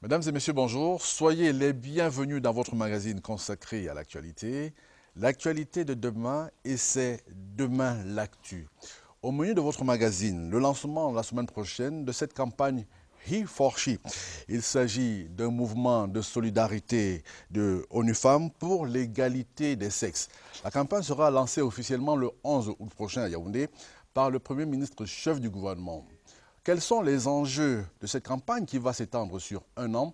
Mesdames et messieurs, bonjour. Soyez les bienvenus dans votre magazine consacré à l'actualité. L'actualité de demain et c'est Demain l'actu. Au menu de votre magazine, le lancement la semaine prochaine de cette campagne He for She. Il s'agit d'un mouvement de solidarité de ONU Femmes pour l'égalité des sexes. La campagne sera lancée officiellement le 11 août prochain à Yaoundé par le Premier ministre chef du gouvernement. Quels sont les enjeux de cette campagne qui va s'étendre sur un an?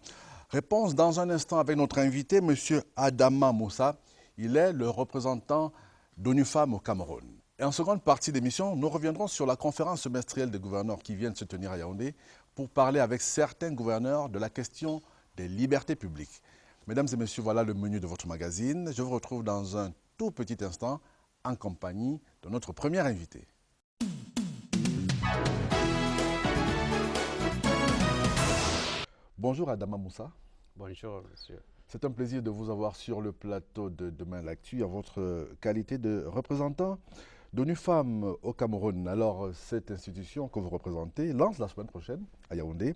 Réponse dans un instant avec notre invité, M. Adama Moussa. Il est le représentant d'ONU Femmes au Cameroun. Et en seconde partie d'émission, nous reviendrons sur la conférence semestrielle des gouverneurs qui viennent se tenir à Yaoundé pour parler avec certains gouverneurs de la question des libertés publiques. Mesdames et messieurs, voilà le menu de votre magazine. Je vous retrouve dans un tout petit instant en compagnie de notre premier invité. Bonjour Adama Moussa. Bonjour monsieur. C'est un plaisir de vous avoir sur le plateau de Demain l'actu en votre qualité de représentant d'ONU Femmes au Cameroun. Alors, cette institution que vous représentez lance la semaine prochaine à Yaoundé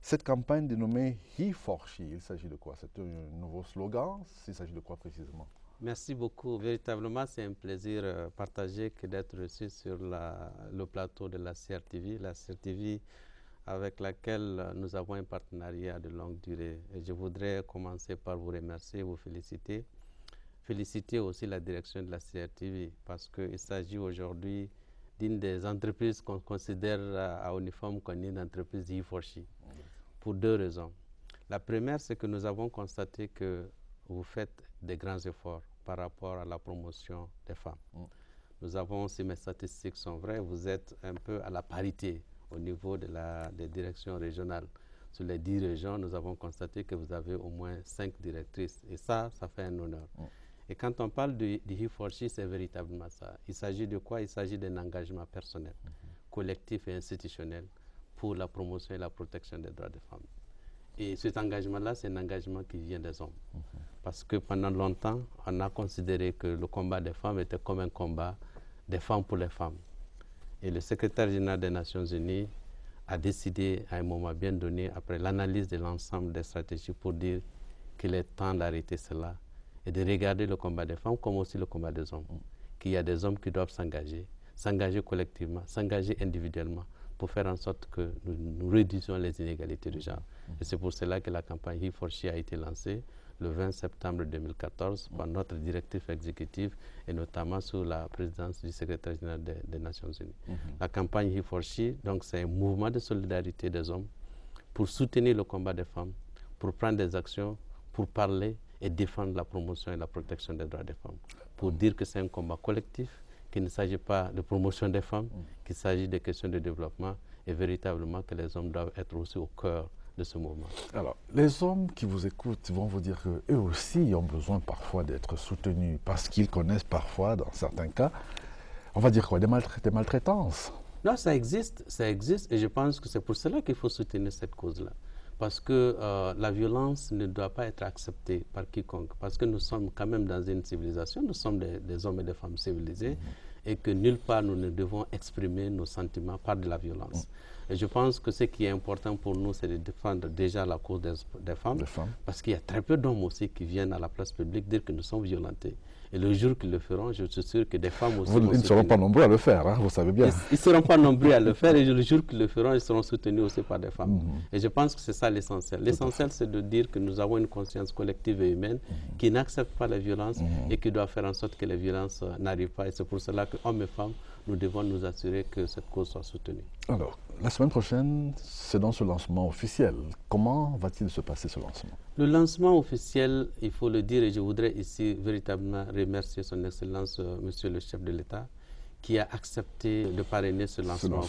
cette campagne dénommée He for She. Il s'agit de quoi? C'est un nouveau slogan? Il s'agit de quoi précisément? Merci beaucoup. Véritablement, c'est un plaisir partagé que d'être reçu sur le plateau de la CRTV. La CRTV avec laquelle nous avons un partenariat de longue durée. Et je voudrais commencer par vous remercier, vous féliciter. Féliciter aussi la direction de la CRTV parce qu'il s'agit aujourd'hui d'une des entreprises qu'on considère à ONU Femmes comme une entreprise He for She, pour deux raisons. La première, c'est que nous avons constaté que vous faites des grands efforts par rapport à la promotion des femmes. Nous avons, si mes statistiques sont vraies, vous êtes un peu à la parité au niveau des directions régionales. Sur les 10 régions, nous avons constaté que vous avez au moins 5 directrices. Et ça fait un honneur. Et quand on parle de He for She, c'est véritablement ça. Il s'agit de quoi? Il s'agit d'un engagement personnel, collectif et institutionnel pour la promotion et la protection des droits des femmes. Et cet engagement-là, c'est un engagement qui vient des hommes. Parce que pendant longtemps, on a considéré que le combat des femmes était comme un combat des femmes pour les femmes. Et le secrétaire général des Nations Unies a décidé à un moment bien donné, après l'analyse de l'ensemble des stratégies, pour dire qu'il est temps d'arrêter cela et de regarder le combat des femmes comme aussi le combat des hommes. Qu'il y a des hommes qui doivent s'engager collectivement, s'engager individuellement pour faire en sorte que nous réduisions les inégalités de genre. Et c'est pour cela que la campagne He for She a été lancée le 20 septembre 2014 par notre directif exécutif et notamment sous la présidence du secrétaire général des Nations Unies. La campagne He for She, donc, c'est un mouvement de solidarité des hommes pour soutenir le combat des femmes, pour prendre des actions, pour parler et défendre la promotion et la protection des droits des femmes. Pour dire que c'est un combat collectif, qu'il ne s'agit pas de promotion des femmes, qu'il s'agit de questions de développement et véritablement que les hommes doivent être aussi au cœur de ce mouvement. Alors, les hommes qui vous écoutent vont vous dire qu'eux aussi ont besoin parfois d'être soutenus parce qu'ils connaissent parfois, dans certains cas, on va dire quoi, des maltraitances. Non, ça existe et je pense que c'est pour cela qu'il faut soutenir cette cause-là. Parce que la violence ne doit pas être acceptée par quiconque. Parce que nous sommes quand même dans une civilisation, nous sommes des hommes et des femmes civilisés et que nulle part nous ne devons exprimer nos sentiments par de la violence. Et je pense que ce qui est important pour nous, c'est de défendre déjà la cause des femmes. Parce qu'il y a très peu d'hommes aussi qui viennent à la place publique dire que nous sommes violentés. Et le jour qu'ils le feront, je suis sûr que des femmes aussi... Ils ne seront pas nombreux à le faire, hein, vous savez bien. Ils ne seront pas nombreux à le faire et le jour qu'ils le feront, ils seront soutenus aussi par des femmes. Et je pense que c'est ça l'essentiel. L'essentiel, c'est de dire que nous avons une conscience collective et humaine qui n'accepte pas la violence et qui doit faire en sorte que les violences n'arrivent pas. Et c'est pour cela que, hommes et femmes, nous devons nous assurer que cette cause soit soutenue. Alors, la semaine prochaine, c'est dans ce lancement officiel. Comment va-t-il se passer ce lancement? Le lancement officiel, il faut le dire, et je voudrais ici véritablement remercier son Excellence, Monsieur le chef de l'État, qui a accepté de parrainer ce lancement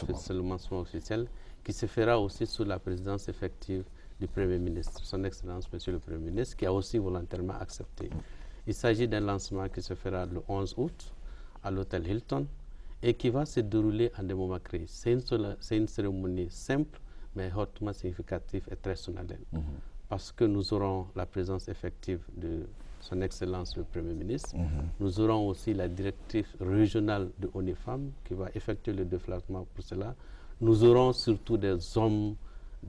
officiel, qui se fera aussi sous la présidence effective du Premier ministre, son Excellence, Monsieur le Premier ministre, qui a aussi volontairement accepté. Il s'agit d'un lancement qui se fera le 11 août à l'hôtel Hilton, et qui va se dérouler en des moments créés. C'est une cérémonie simple, mais hautement significative et très solennelle. Parce que nous aurons la présence effective de son Excellence le Premier ministre. Nous aurons aussi la directrice régionale de ONU Femmes qui va effectuer le déplacement pour cela. Nous aurons surtout des hommes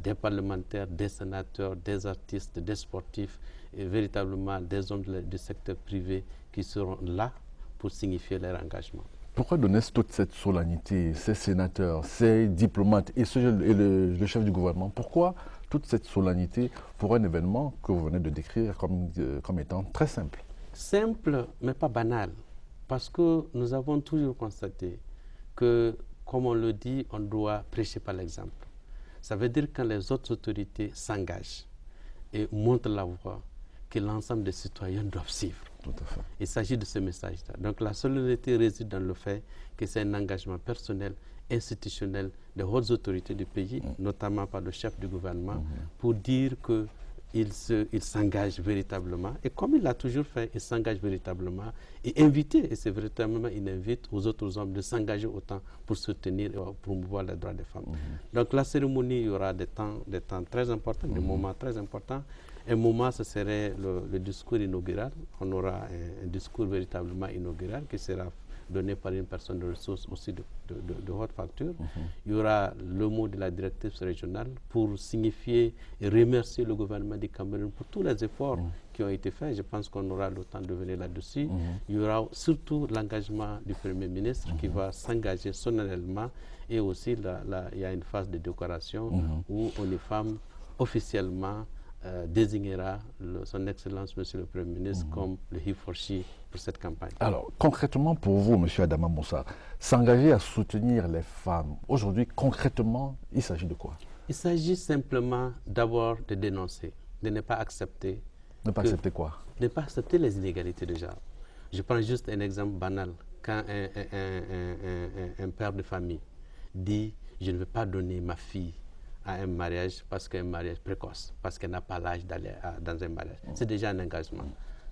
des parlementaires, des sénateurs, des artistes, des sportifs et véritablement des hommes du secteur privé qui seront là pour signifier leur engagement. Pourquoi donner toute cette solennité, ces sénateurs, ces diplomates et le chef du gouvernement? Pourquoi toute cette solennité pour un événement que vous venez de décrire comme étant très simple? Simple, mais pas banal. Parce que nous avons toujours constaté que, comme on le dit, on doit prêcher par l'exemple. Ça veut dire quand les autres autorités s'engagent et montrent la voie, que l'ensemble des citoyens doivent suivre. Tout à fait. Il s'agit de ce message-là. Donc la solennité réside dans le fait que c'est un engagement personnel, institutionnel des hautes autorités du pays, notamment par le chef du gouvernement, pour dire qu'il s'engage véritablement. Et comme il l'a toujours fait, il s'engage véritablement et inviter, et c'est véritablement, il invite aux autres hommes de s'engager autant pour soutenir et promouvoir les droits des femmes. Donc la cérémonie, il y aura des temps très importants, des moments très importants. Un moment, ce serait le discours inaugural. On aura un discours véritablement inaugural qui sera donné par une personne de ressources aussi de haute facture. Il y aura le mot de la directrice régionale pour signifier et remercier le gouvernement du Cameroun pour tous les efforts qui ont été faits. Je pense qu'on aura le temps de venir là-dessus. Il y aura surtout l'engagement du Premier ministre qui va s'engager solennellement et aussi il y a une phase de décoration où ONIFAM officiellement désignera son Excellence, Monsieur le Premier ministre, comme le He4She pour cette campagne. Alors, concrètement pour vous, Monsieur Adama Moussa, s'engager à soutenir les femmes, aujourd'hui, concrètement, il s'agit de quoi? Il s'agit simplement d'abord de dénoncer, de ne pas accepter. Ne pas accepter quoi? Ne pas accepter les inégalités de genre. Je prends juste un exemple banal. Quand un père de famille dit « je ne veux pas donner ma fille à un mariage parce qu'un mariage précoce, parce qu'elle n'a pas l'âge d'aller dans un mariage. » C'est déjà un engagement.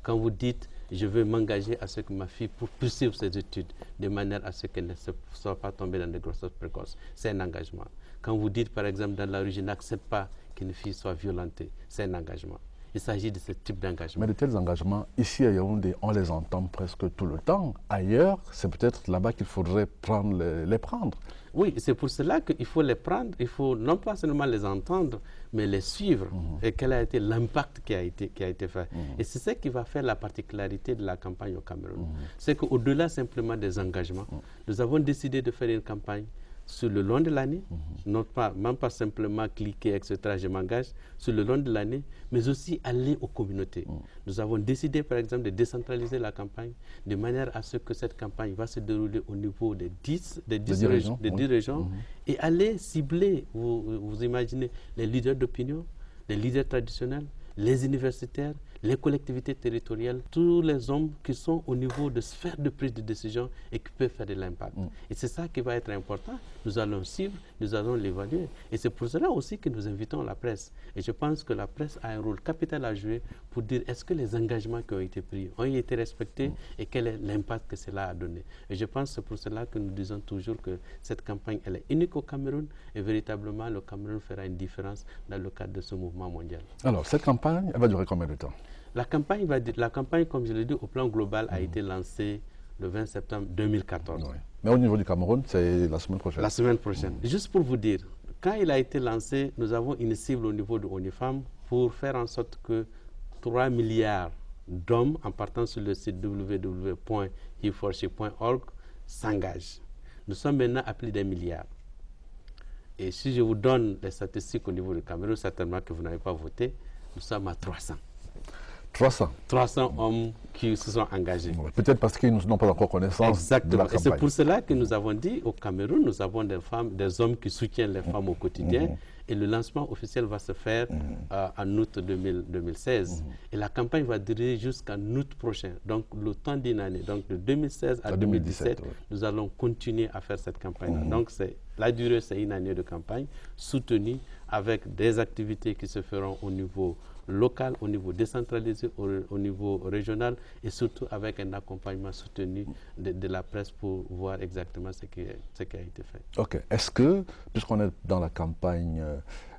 Quand vous dites « je veux m'engager à ce que ma fille poursuive ses études de manière à ce qu'elle ne soit pas tombée dans des grossesses précoces », c'est un engagement. Quand vous dites par exemple dans la rue « je n'accepte pas qu'une fille soit violentée », c'est un engagement. Il s'agit de ce type d'engagement. Mais de tels engagements, ici à Yaoundé, on les entend presque tout le temps. Ailleurs, c'est peut-être là-bas qu'il faudrait les prendre. Oui, c'est pour cela qu'il faut les prendre. Il faut non pas seulement les entendre, mais les suivre. Et quel a été l'impact qui a été fait. Et c'est ce qui va faire la particularité de la campagne au Cameroun. C'est qu'au-delà simplement des engagements, nous avons décidé de faire une campagne sur le long de l'année, même pas simplement cliquer, etc., je m'engage, sur le long de l'année, mais aussi aller aux communautés. Nous avons décidé, par exemple, de décentraliser la campagne de manière à ce que cette campagne va se dérouler au niveau des 10 régions et aller cibler, vous imaginez, les leaders d'opinion, les leaders traditionnels, les universitaires, les collectivités territoriales, tous les hommes qui sont au niveau de sphères de prise de décision et qui peuvent faire de l'impact. Et c'est ça qui va être important. Nous allons suivre, nous allons l'évaluer. Et c'est pour cela aussi que nous invitons la presse. Et je pense que la presse a un rôle capital à jouer pour dire est-ce que les engagements qui ont été pris ont été respectés et quel est l'impact que cela a donné. Et je pense que c'est pour cela que nous disons toujours que cette campagne, elle est unique au Cameroun et véritablement le Cameroun fera une différence dans le cadre de ce mouvement mondial. Alors, cette campagne, elle va durer combien de temps? La campagne, comme je l'ai dit, au plan global, a été lancée le 20 septembre 2014. Oui. Mais au niveau du Cameroun, c'est la semaine prochaine. La semaine prochaine. Juste pour vous dire, quand il a été lancé, nous avons une cible au niveau de ONIFAM pour faire en sorte que 3 milliards d'hommes, en partant sur le site www.he4she.org, s'engagent. Nous sommes maintenant à plus d'un milliard. Et si je vous donne les statistiques au niveau du Cameroun, certainement que vous n'avez pas voté, nous sommes à 300. 300 hommes qui se sont engagés. Peut-être parce qu'ils n'ont pas encore connaissance de la campagne. Et c'est pour cela que nous avons dit au Cameroun, nous avons des hommes qui soutiennent les femmes au quotidien. Et le lancement officiel va se faire en août 2016. Et la campagne va durer jusqu'en août prochain. Donc le temps d'une année. Donc de 2016 à 2017, nous allons continuer à faire cette campagne. Donc la durée, c'est une année de campagne soutenue avec des activités qui se feront au niveau local, au niveau décentralisé, au niveau régional et surtout avec un accompagnement soutenu de la presse pour voir exactement ce qui a été fait. Ok. Est-ce que, puisqu'on est dans la campagne,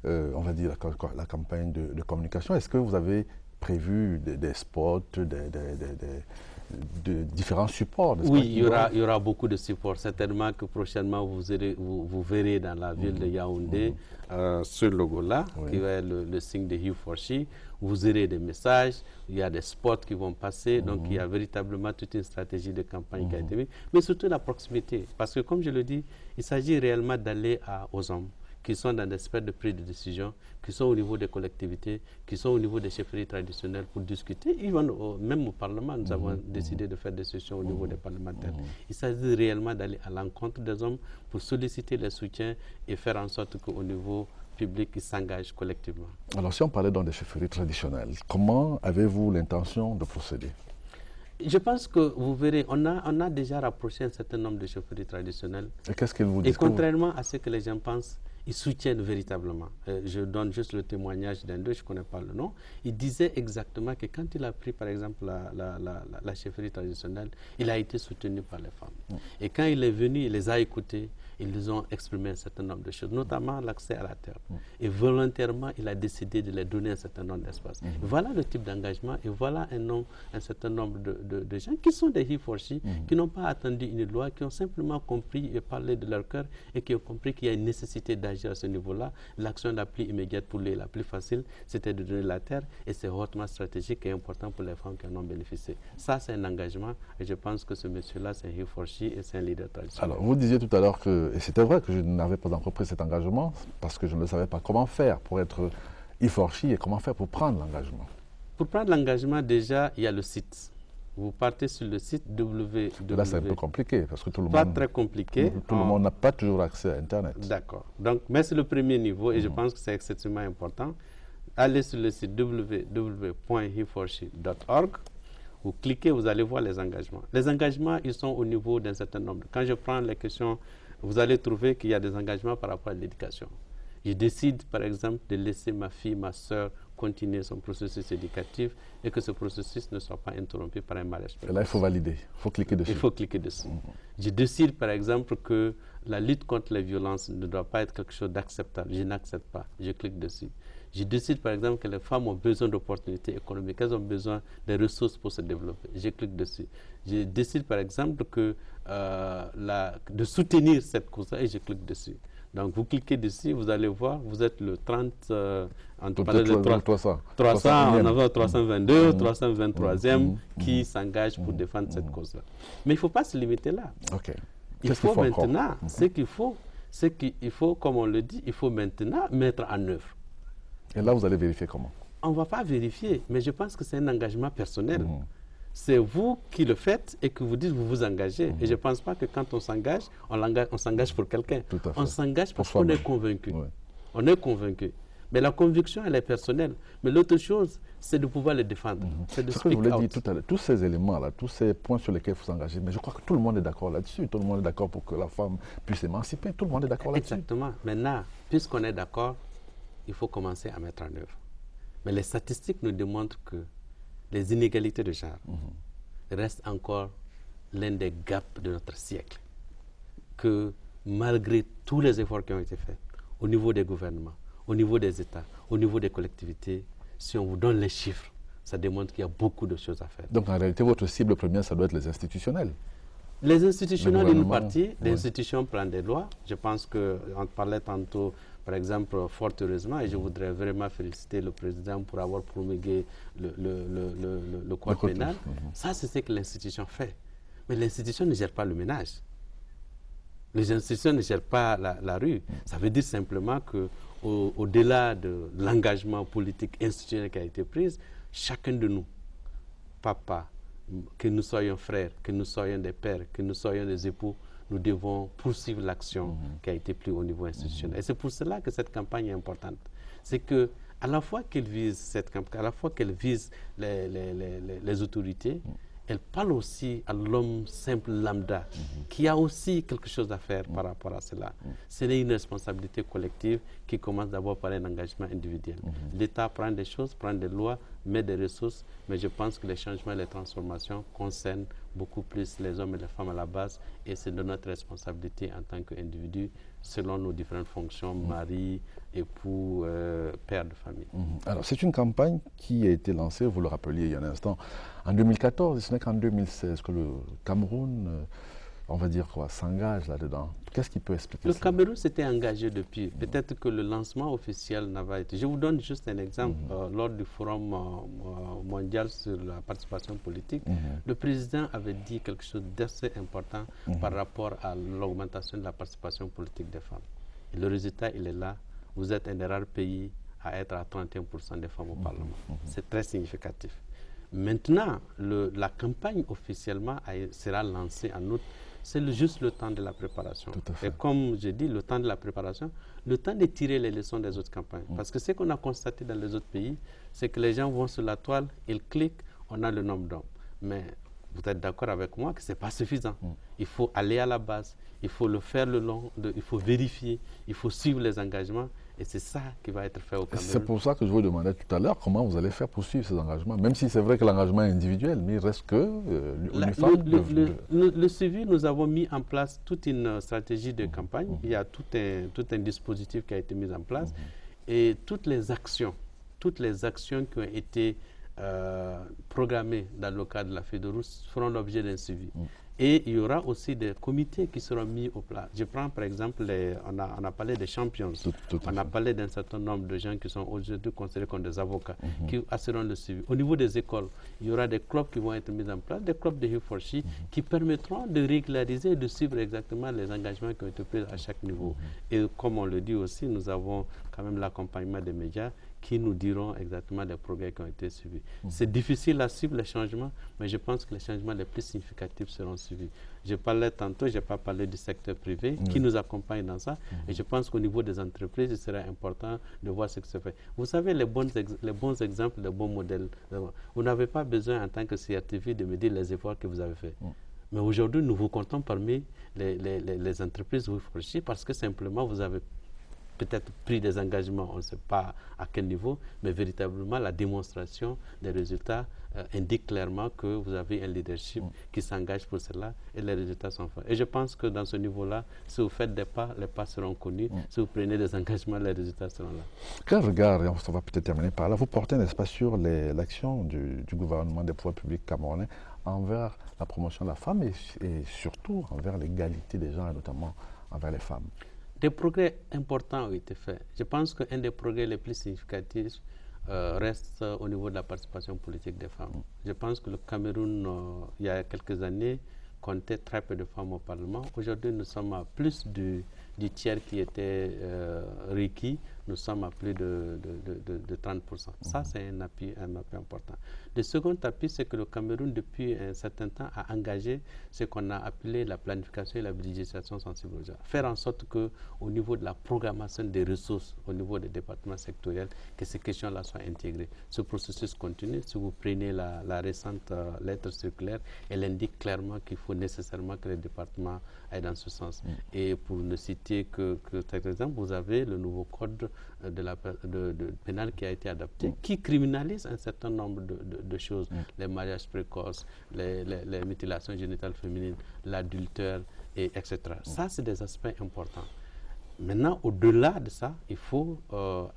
on va dire la campagne de communication, est-ce que vous avez prévu des spots, de différents supports. Oui, il y aura beaucoup de supports. Certainement que prochainement, vous verrez dans la ville de Yaoundé ce logo-là, qui est le signe de He4She. Vous aurez des messages, il y a des spots qui vont passer. Donc, il y a véritablement toute une stratégie de campagne qui a été mise. Mais surtout la proximité. Parce que, comme je le dis, il s'agit réellement d'aller aux hommes qui sont dans des sphères de prise de décision, qui sont au niveau des collectivités, qui sont au niveau des chefferies traditionnelles pour discuter. Même au Parlement, nous avons décidé de faire des sessions au niveau des parlementaires. Il s'agit réellement d'aller à l'encontre des hommes pour solliciter les soutiens et faire en sorte qu'au niveau public, ils s'engagent collectivement. Alors, si on parlait dans des chefferies traditionnelles, comment avez-vous l'intention de procéder? Je pense que vous verrez, on a déjà rapproché un certain nombre de chefferies traditionnelles. Et qu'est-ce qu'ils vous disent? Et contrairement à ce que les gens pensent, ils soutiennent véritablement. Je donne juste le témoignage d'un d'eux, je ne connais pas le nom. Il disait exactement que quand il a pris, par exemple, la chefferie traditionnelle, il a été soutenu par les femmes. Et quand il est venu, il les a écoutés, ils ont exprimé un certain nombre de choses, notamment l'accès à la terre. Et volontairement, il a décidé de les donner un certain nombre d'espace. Voilà le type d'engagement et voilà un certain nombre de gens qui sont des He4She, qui n'ont pas attendu une loi, qui ont simplement compris et parlé de leur cœur et qui ont compris qu'il y a une nécessité d'agir à ce niveau-là. L'action la plus immédiate pour lui, la plus facile, c'était de donner la terre et c'est hautement stratégique et important pour les femmes qui en ont bénéficié. Ça, c'est un engagement et je pense que ce monsieur-là, c'est un He4She et c'est un leader traditionnel. Alors, vous disiez tout à l'heure que, et c'était vrai que je n'avais pas encore pris cet engagement parce que je ne savais pas comment faire pour être He4She et comment faire pour prendre l'engagement. Pour prendre l'engagement, déjà, il y a le site. Vous partez sur le site www. Là, c'est un peu compliqué parce que tout le Pas monde... très compliqué. Tout le monde n'a pas toujours accès à Internet. D'accord. Donc, mais c'est le premier niveau et je pense que c'est extrêmement important. Allez sur le site www.he4she.org. Vous cliquez, vous allez voir les engagements. Les engagements, ils sont au niveau d'un certain nombre. Quand je prends les questions, vous allez trouver qu'il y a des engagements par rapport à l'éducation. Je décide, par exemple, de laisser ma fille, ma soeur, continuer son processus éducatif et que ce processus ne soit pas interrompu par un mariage. Et là, il faut valider, il faut cliquer dessus. Il faut cliquer dessus. Je décide, par exemple, que la lutte contre les violences ne doit pas être quelque chose d'acceptable. Je n'accepte pas. Je clique dessus. Je décide, par exemple, que les femmes ont besoin d'opportunités économiques. Elles ont besoin de ressources pour se développer. Je clique dessus. Je décide, par exemple, de soutenir cette cause-là et je clique dessus. Donc, vous cliquez dessus, vous allez voir, vous êtes le 30, on parlait de 300, on avait 322, 323e qui s'engage pour défendre cette cause-là. Mais il ne faut pas se limiter là. Okay. Il faut maintenant, ce qu'il faut, comme on le dit, il faut maintenant mettre en œuvre. Et là, vous allez vérifier comment? On ne va pas vérifier, mais je pense que c'est un engagement personnel. C'est vous qui le faites et que vous dites vous vous engagez. Et je ne pense pas que quand on s'engage, on s'engage pour quelqu'un. On s'engage parce qu'on est convaincu. Ouais. On est convaincu. Mais la conviction, elle est personnelle. Mais l'autre chose, c'est de pouvoir le défendre. C'est de ce que je voulais dire tout à l'heure. Tous ces éléments-là, tous ces points sur lesquels il faut s'engager, mais je crois que tout le monde est d'accord là-dessus. Tout le monde est d'accord pour que la femme puisse s'émanciper. Tout le monde est d'accord là-dessus. Exactement. Maintenant, puisqu'on est d'accord, il faut commencer à mettre en œuvre. Mais les statistiques nous démontrent que les inégalités de genre restent encore l'un des gaps de notre siècle. Que malgré tous les efforts qui ont été faits au niveau des gouvernements, au niveau des États, au niveau des collectivités, si on vous donne les chiffres, ça démontre qu'il y a beaucoup de choses à faire. Donc en réalité, votre cible première, ça doit être les institutionnels. Les institutionnels, une partie, les institutions prennent des lois. Je pense qu'on parlait tantôt, par exemple, fort heureusement, et je voudrais vraiment féliciter le président pour avoir promulgué le code pénal. Ça, c'est ce que l'institution fait. Mais l'institution ne gère pas le ménage. Les institutions ne gèrent pas la rue. Ça veut dire simplement qu'au-delà de l'engagement politique institutionnel qui a été pris, chacun de nous, papa, que nous soyons frères, que nous soyons des pères, que nous soyons des époux, nous devons poursuivre l'action qui a été prise au niveau institutionnel. Et c'est pour cela que cette campagne est importante. C'est que à la fois qu'elle vise cette campagne, à la fois qu'elle vise les autorités, elle parle aussi à l'homme simple lambda qui a aussi quelque chose à faire par rapport à cela. C'est une responsabilité collective qui commence d'abord par un engagement individuel. L'État prend des choses, prend des lois, met des ressources, mais je pense que les changements et les transformations concernent beaucoup plus les hommes et les femmes à la base, et c'est de notre responsabilité en tant qu'individu, selon nos différentes fonctions, mari, époux, père de famille. Alors, c'est une campagne qui a été lancée, vous le rappeliez il y a un instant, en 2014, et ce n'est qu'en 2016 que le Cameroun, on va dire quoi, s'engage là-dedans. Qu'est-ce qui peut expliquer Le ça? Cameroun s'était engagé depuis. Peut-être que le lancement officiel n'a pas été. Je vous donne juste un exemple. Lors du forum mondial sur la participation politique, le président avait dit quelque chose d'assez important par rapport à l'augmentation de la participation politique des femmes. Et le résultat, il est là. Vous êtes un des rares pays à être à 31% des femmes au Parlement. C'est très significatif. Maintenant, la campagne officiellement sera lancée en août. C'est juste le temps de la préparation. Et comme je dis, le temps de la préparation, le temps de tirer les leçons des autres campagnes. Parce que ce qu'on a constaté dans les autres pays, c'est que les gens vont sur la toile, ils cliquent, on a le nombre d'hommes. Mais vous êtes d'accord avec moi que ce n'est pas suffisant. Il faut aller à la base, il faut le faire il faut vérifier, il faut suivre les engagements. Et c'est ça qui va être fait au Cameroun. C'est pour ça que je vous demandais tout à l'heure comment vous allez faire pour suivre ces engagements. Même si c'est vrai que l'engagement est individuel, mais il reste que le suivi, nous avons mis en place toute une stratégie de campagne. Il y a tout un dispositif qui a été mis en place. Et toutes les actions qui ont été programmées dans le cadre de la feuille de route feront l'objet d'un suivi. Et il y aura aussi des comités qui seront mis au plat. Je prends par exemple, on a parlé des champions, on a parlé d'un certain nombre de gens qui sont aujourd'hui considérés comme des avocats, qui assureront le suivi. Au niveau des écoles, il y aura des clubs qui vont être mis en place, des clubs de He4She qui permettront de régulariser et de suivre exactement les engagements qui ont été pris à chaque niveau. Et comme on le dit aussi, nous avons quand même l'accompagnement des médias qui nous diront exactement les progrès qui ont été suivis. C'est difficile à suivre les changements, mais je pense que les changements les plus significatifs seront suivis. Je parlais tantôt, je n'ai pas parlé du secteur privé qui nous accompagne dans ça, et je pense qu'au niveau des entreprises, il serait important de voir ce qui se fait. Vous savez, les bons exemples, les bons modèles, vous n'avez pas besoin en tant que CRTV de me dire les efforts que vous avez faits. Mais aujourd'hui, nous vous comptons parmi les entreprises He4She parce que simplement vous avez peut-être pris des engagements, on ne sait pas à quel niveau, mais véritablement la démonstration des résultats indique clairement que vous avez un leadership qui s'engage pour cela et les résultats sont faits. Et je pense que dans ce niveau-là, si vous faites des pas, les pas seront connus. Si vous prenez des engagements, les résultats seront là. Quel regard, et on va peut-être terminer par là, vous portez, n'est-ce pas, sur l'action du gouvernement des pouvoirs publics camerounais envers la promotion de la femme et surtout envers l'égalité des genres, et notamment envers les femmes? Des progrès importants ont été faits. Je pense qu'un des progrès les plus significatifs reste au niveau de la participation politique des femmes. Je pense que le Cameroun, il y a quelques années, comptait très peu de femmes au Parlement. Aujourd'hui, nous sommes à plus du tiers qui était requis. Nous sommes à plus de 30%. Ça, c'est un appui important. Le second appui, c'est que le Cameroun, depuis un certain temps, a engagé ce qu'on a appelé la planification et la budgétisation sensible aux genres. Faire en sorte qu'au niveau de la programmation des ressources, au niveau des départements sectoriels, que ces questions-là soient intégrées. Ce processus continue. Si vous prenez la récente lettre circulaire, elle indique clairement qu'il faut nécessairement que les départements aillent dans ce sens. Et pour ne citer que par exemple, vous avez le nouveau code pénal qui a été adapté, qui criminalise un certain nombre de choses, les mariages précoces, les mutilations génitales féminines, l'adultère, etc. Ça, c'est des aspects importants. Maintenant, au-delà de ça, il faut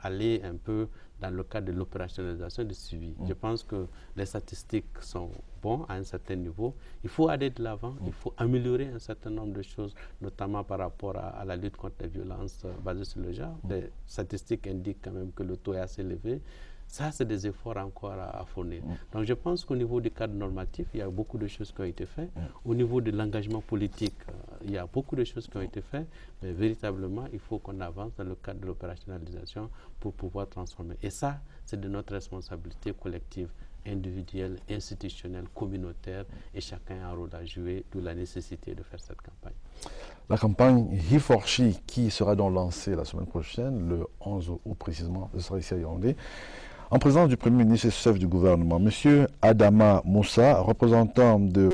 aller un peu dans le cadre de l'opérationnalisation du suivi. Je pense que les statistiques sont bonnes à un certain niveau. Il faut aller de l'avant, il faut améliorer un certain nombre de choses, notamment par rapport à la lutte contre les violences basées sur le genre. Les statistiques indiquent quand même que le taux est assez élevé. Ça, c'est des efforts encore à fournir. Donc, je pense qu'au niveau du cadre normatif, il y a beaucoup de choses qui ont été faites. Au niveau de l'engagement politique, il y a beaucoup de choses qui ont été faites. Mais véritablement, il faut qu'on avance dans le cadre de l'opérationnalisation pour pouvoir transformer. Et ça, c'est de notre responsabilité collective, individuelle, institutionnelle, communautaire. Et chacun a un rôle à jouer, d'où la nécessité de faire cette campagne. La campagne He4She qui sera donc lancée la semaine prochaine, le 11 août précisément, ce sera ici à Yaoundé, en présence du Premier ministre et chef du gouvernement, M. Adama Moussa, représentant de